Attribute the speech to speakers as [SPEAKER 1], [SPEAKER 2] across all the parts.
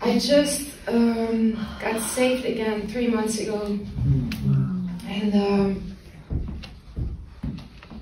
[SPEAKER 1] I just got saved again 3 months ago, and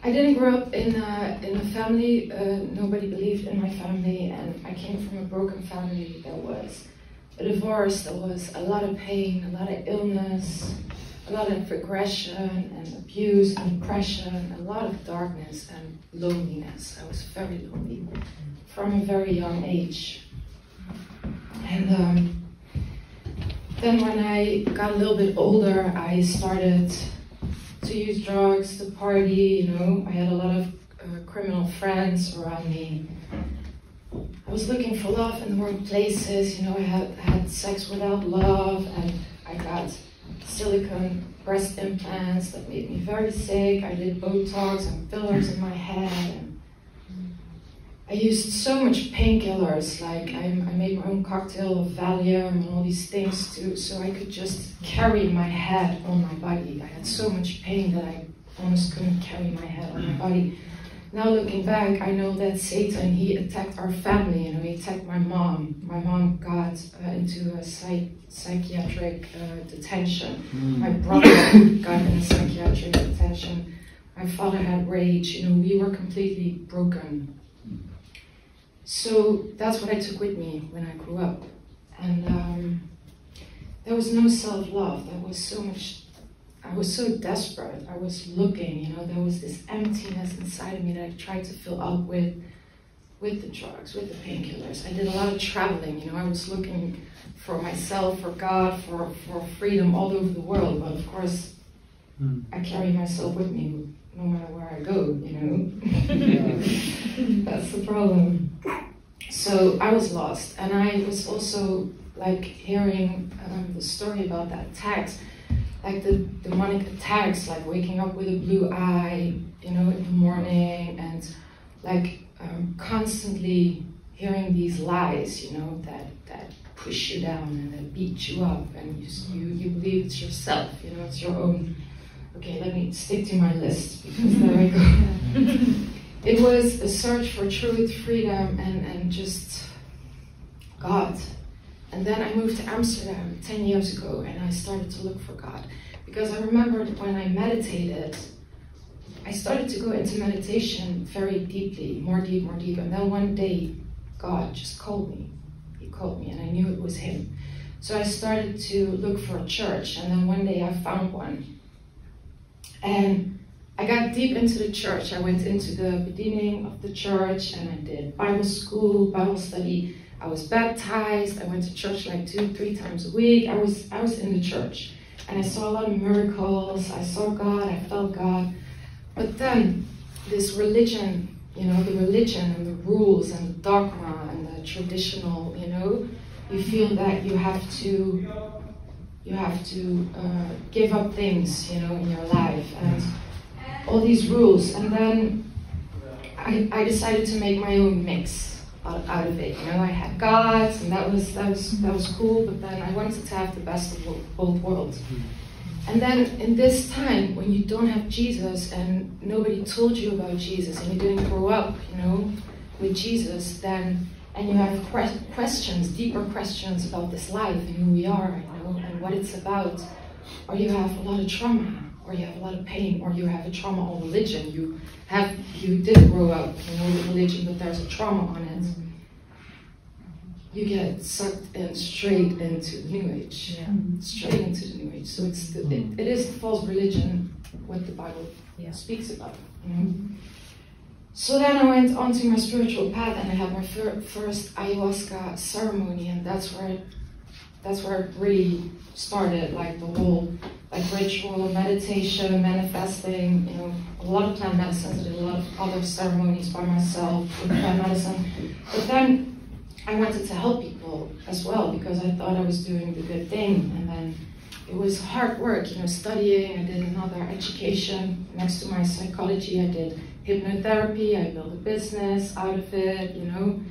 [SPEAKER 1] I didn't grow up in a family. Nobody believed in my family, and I came from a broken family. There was a divorce, there was a lot of pain, a lot of illness, a lot of regression and abuse and depression, a lot of darkness and loneliness. I was very lonely from a very young age. And then when I got a little bit older, I started to use drugs, to party, you know. I had a lot of criminal friends around me. I was looking for love in the wrong places, you know. I had sex without love, and I got silicone breast implants that made me very sick. I did Botox and fillers in my head, and I used so much painkillers, like I made my own cocktail of Valium and all these things too, so I could just carry my head on my body. I had so much pain that I almost couldn't carry my head on my body. Now looking back, I know that Satan, he attacked our family, you know, he attacked my mom. My mom got into a psychiatric detention. My brother got in a psychiatric detention. My father had rage, you know, we were completely broken. So that's what I took with me when I grew up. And there was no self-love. There was so much, I was so desperate. I was looking, you know, there was this emptiness inside of me that I tried to fill up with the drugs, with the painkillers. I did a lot of traveling, you know, I was looking for myself, for God, for freedom all over the world. But of course, I carry myself with me no matter where I go, you know. That's the problem. So I was lost, and I was also like hearing the story about that attacks, like the demonic attacks, like waking up with a blue eye, you know, in the morning, and like constantly hearing these lies, you know, that push you down and that beat you up, and you believe it's yourself, you know, it's your own. Okay, let me stick to my list, because there I go. It was a search for truth, freedom, and just God. And then I moved to Amsterdam 10 years ago, and I started to look for God. Because I remembered when I meditated, I started to go into meditation very deeply, more deep. And then one day, God just called me. He called me, and I knew it was Him. So I started to look for a church, and then one day I found one. And I got deep into the church. I went into the bediening of the church, and I did Bible school, Bible study. I was baptized. I went to church like 2-3 times a week. I was in the church, and I saw a lot of miracles. I saw God, I felt God. But then this religion, you know, the religion and the rules and the dogma and the traditional, you know, you feel that you have to give up things, you know, in your life, and all these rules. And then I decided to make my own mix out of it. You know, I had gods, and that was cool. But then I wanted to have the best of both worlds. And then in this time when you don't have Jesus and nobody told you about Jesus, and you didn't grow up, you know, with Jesus, then and you have questions, deeper questions about this life and who we are, you know, and what it's about, or you have a lot of trauma, or you have a lot of pain, or you have a trauma on religion. You did grow up, you know, with religion, but there's a trauma on it. You get sucked in straight into the New Age, straight into the New Age. So it is the false religion, what the Bible speaks about, you know. So then I went on to my spiritual path, and I had my first ayahuasca ceremony, and that's where it really started, like the whole like ritual, meditation, manifesting, you know, a lot of plant medicines. I did a lot of other ceremonies by myself with plant medicine. But then I wanted to help people as well, because I thought I was doing the good thing. And then it was hard work, you know, studying. I did another education next to my psychology. I did hypnotherapy. I built a business out of it, you know.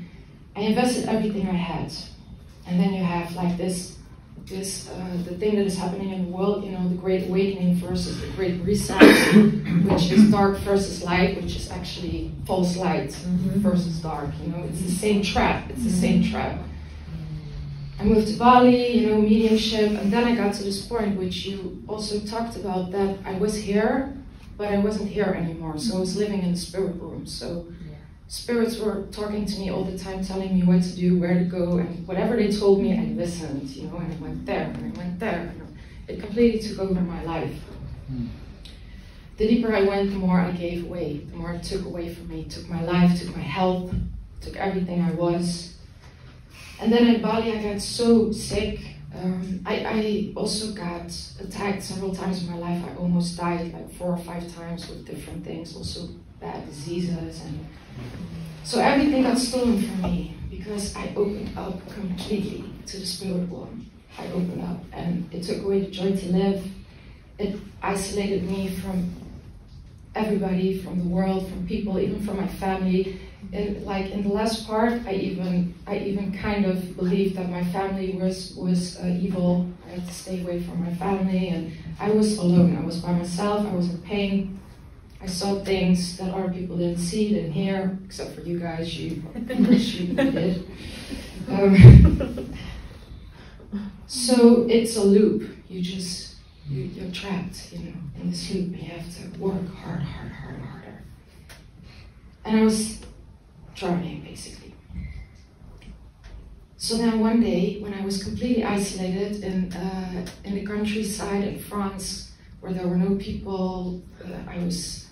[SPEAKER 1] I invested everything I had. And then you have like the thing that is happening in the world, you know, the Great Awakening versus the Great Reset, which is dark versus light, which is actually false light versus dark, you know. It's the same trap, it's the same trap. I moved to Bali, you know, mediumship, and then I got to this point which you also talked about, that I was here, but I wasn't here anymore. So I was living in the spirit room. So spirits were talking to me all the time, telling me what to do, where to go, and whatever they told me, I listened, you know, and I went there, and I went there. And it completely took over my life. The deeper I went, the more I gave away, the more it took away from me. It took my life, took my health, took everything I was. And then in Bali, I got so sick. I also got attacked several times in my life. I almost died like 4 or 5 times with different things, also bad diseases. And so everything got stolen from me because I opened up completely to the spirit world. I opened up, and it took away the joy to live. It isolated me from everybody, from the world, from people, even from my family. And like in the last part, I even kind of believed that my family was evil. I had to stay away from my family, and I was alone. I was by myself. I was in pain. I saw things that other people didn't see, didn't hear, except for you guys. You did. So it's a loop. You're trapped, you know, in this loop, and you have to work harder. And I was drowning, basically. So then one day, when I was completely isolated in the countryside in France, where there were no people, I was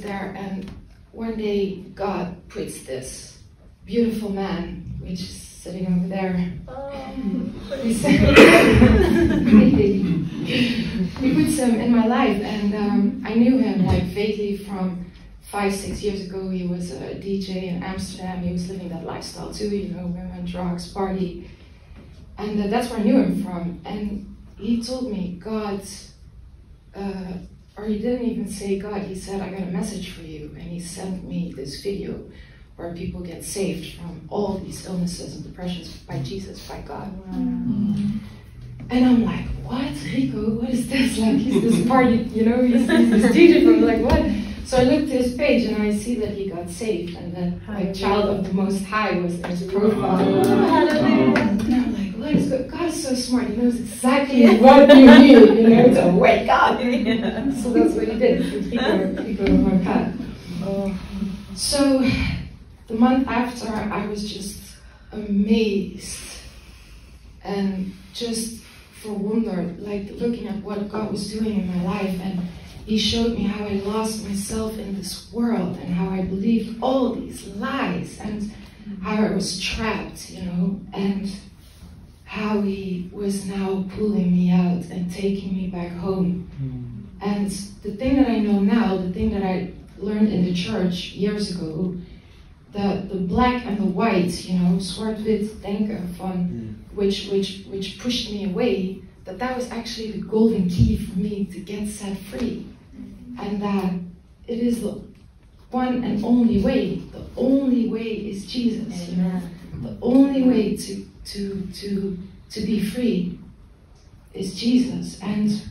[SPEAKER 1] there, and one day God puts this beautiful man, which is sitting over there. He puts him in my life, and I knew him like vaguely from 5-6 years ago. He was a DJ in Amsterdam. He was living that lifestyle too, you know, women, drugs, party. And that's where I knew him from. And he told me, God, or he didn't even say God, he said, I got a message for you. And he sent me this video where people get saved from all these illnesses and depressions by Jesus, by God. And I'm like, what, Rico, what is this? Like, he's this party, you know, he's this DJ from, like, what? So I looked at his page and I see that he got saved, and that like child of the Most High was in his profile. And I'm like, what is good? God is so smart. He knows exactly what you need, you know, to wake up. So that's what he did. He go on my path. So the month after, I was just amazed and just for wonder, like looking at what God was doing in my life. And he showed me how I lost myself in this world, and how I believed all these lies, and how I was trapped, you know, and how he was now pulling me out and taking me back home. And the thing that I know now, the thing that I learned in the church years ago, the black and the white, you know, zwart-wit denken van, which pushed me away, that was actually the golden key for me to get set free. And that it is the one and only way. The only way is Jesus, you know. The only way to be free is Jesus. And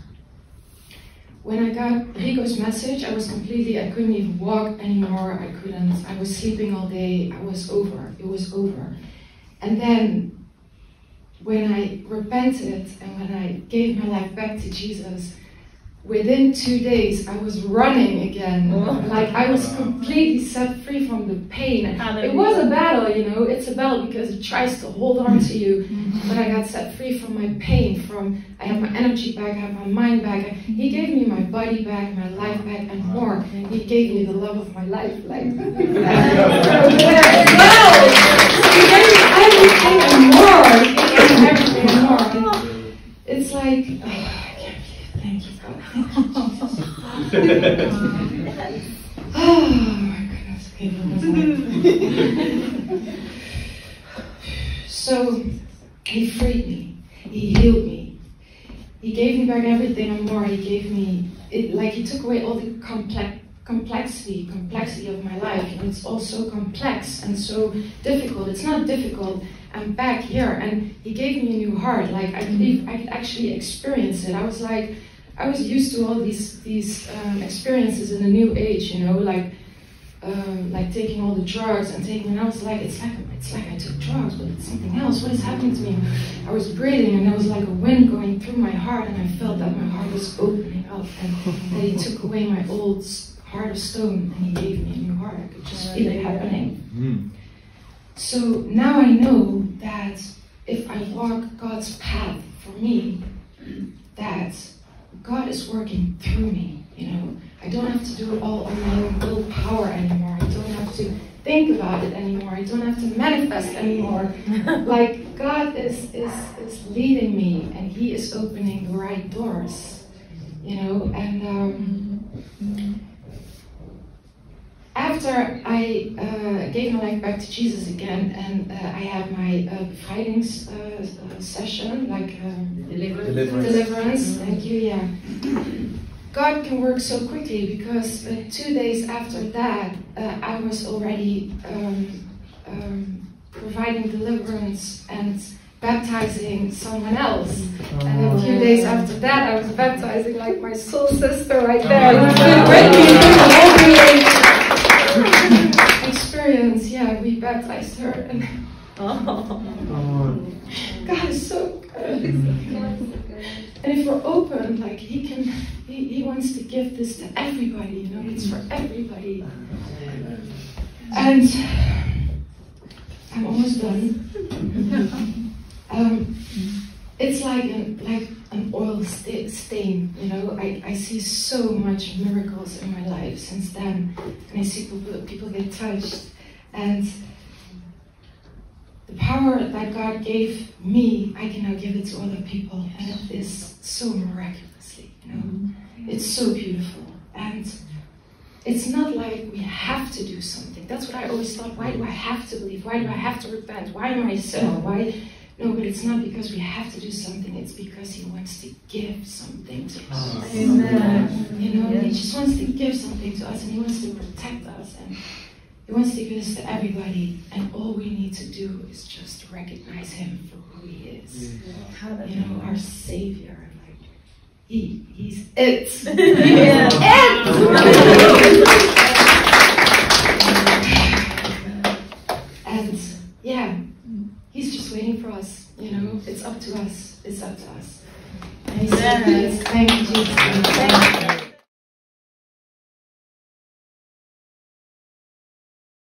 [SPEAKER 1] when I got Rico's message, I couldn't even walk anymore. I was sleeping all day. I was over. It was over. And then when I repented and when I gave my life back to Jesus, within 2 days, I was running again. Like, I was completely set free from the pain. It was a battle, you know. It's a battle because it tries to hold on to you. But I got set free from my pain. I had my energy back, I had my mind back. He gave me my body back, my life back, and more. He gave me the love of my life. Like, he gave me everything and more. He gave me everything and more. It's like, I can't believe it. Thank you. Oh my goodness. So he freed me. He healed me. He gave me back everything and more. He gave me it, like he took away all the complexity of my life. And it's all so complex and so difficult. It's not difficult. I'm back here, and he gave me a new heart. Like, I believe I could actually experience it. I was used to all these experiences in the new age, you know, like taking all the drugs and I was like, it's like I took drugs. drugs, but it's something else. What is happening to me? I was breathing, and there was like a wind going through my heart, and I felt that my heart was opening up, and that he took away my old heart of stone, and he gave me a new heart. I could just feel it happening. So now I know that if I walk God's path for me, that God is working through me, you know. I don't have to do it all on my own willpower anymore. I don't have to think about it anymore. I don't have to manifest anymore. Like, God is leading me, and he is opening the right doors, you know. And after I gave my life back to Jesus again, and I had my bevrijdings session, like deliverance. Thank you. Yeah. God can work so quickly, because 2 days after that, I was already providing deliverance and baptizing someone else. And a few days after that, I was baptizing like my soul sister right there. Experience, yeah, we baptized her. And God is so good. And if we're open, like he wants to give this to everybody, you know, it's for everybody. And I'm almost done. It's like an oil stain, you know. I see so much miracles in my life since then, and I see people get touched, and the power that God gave me, I can now give it to other people, and it is so miraculously, you know. It's so beautiful, and it's not like we have to do something. That's what I always thought. Why do I have to believe? Why do I have to repent? Why am I a sinner? Why? No, but it's not because we have to do something. It's because he wants to give something to us. Amen. You know, he just wants to give something to us, and he wants to protect us, and he wants to give this to everybody. And all we need to do is just recognize him for who he is. You know, our Savior. Like, he's it. He's it. And yeah. He's just waiting for us, you know. It's up to us. It's up to us. And he's so good. Thank you, Jesus. Thank you.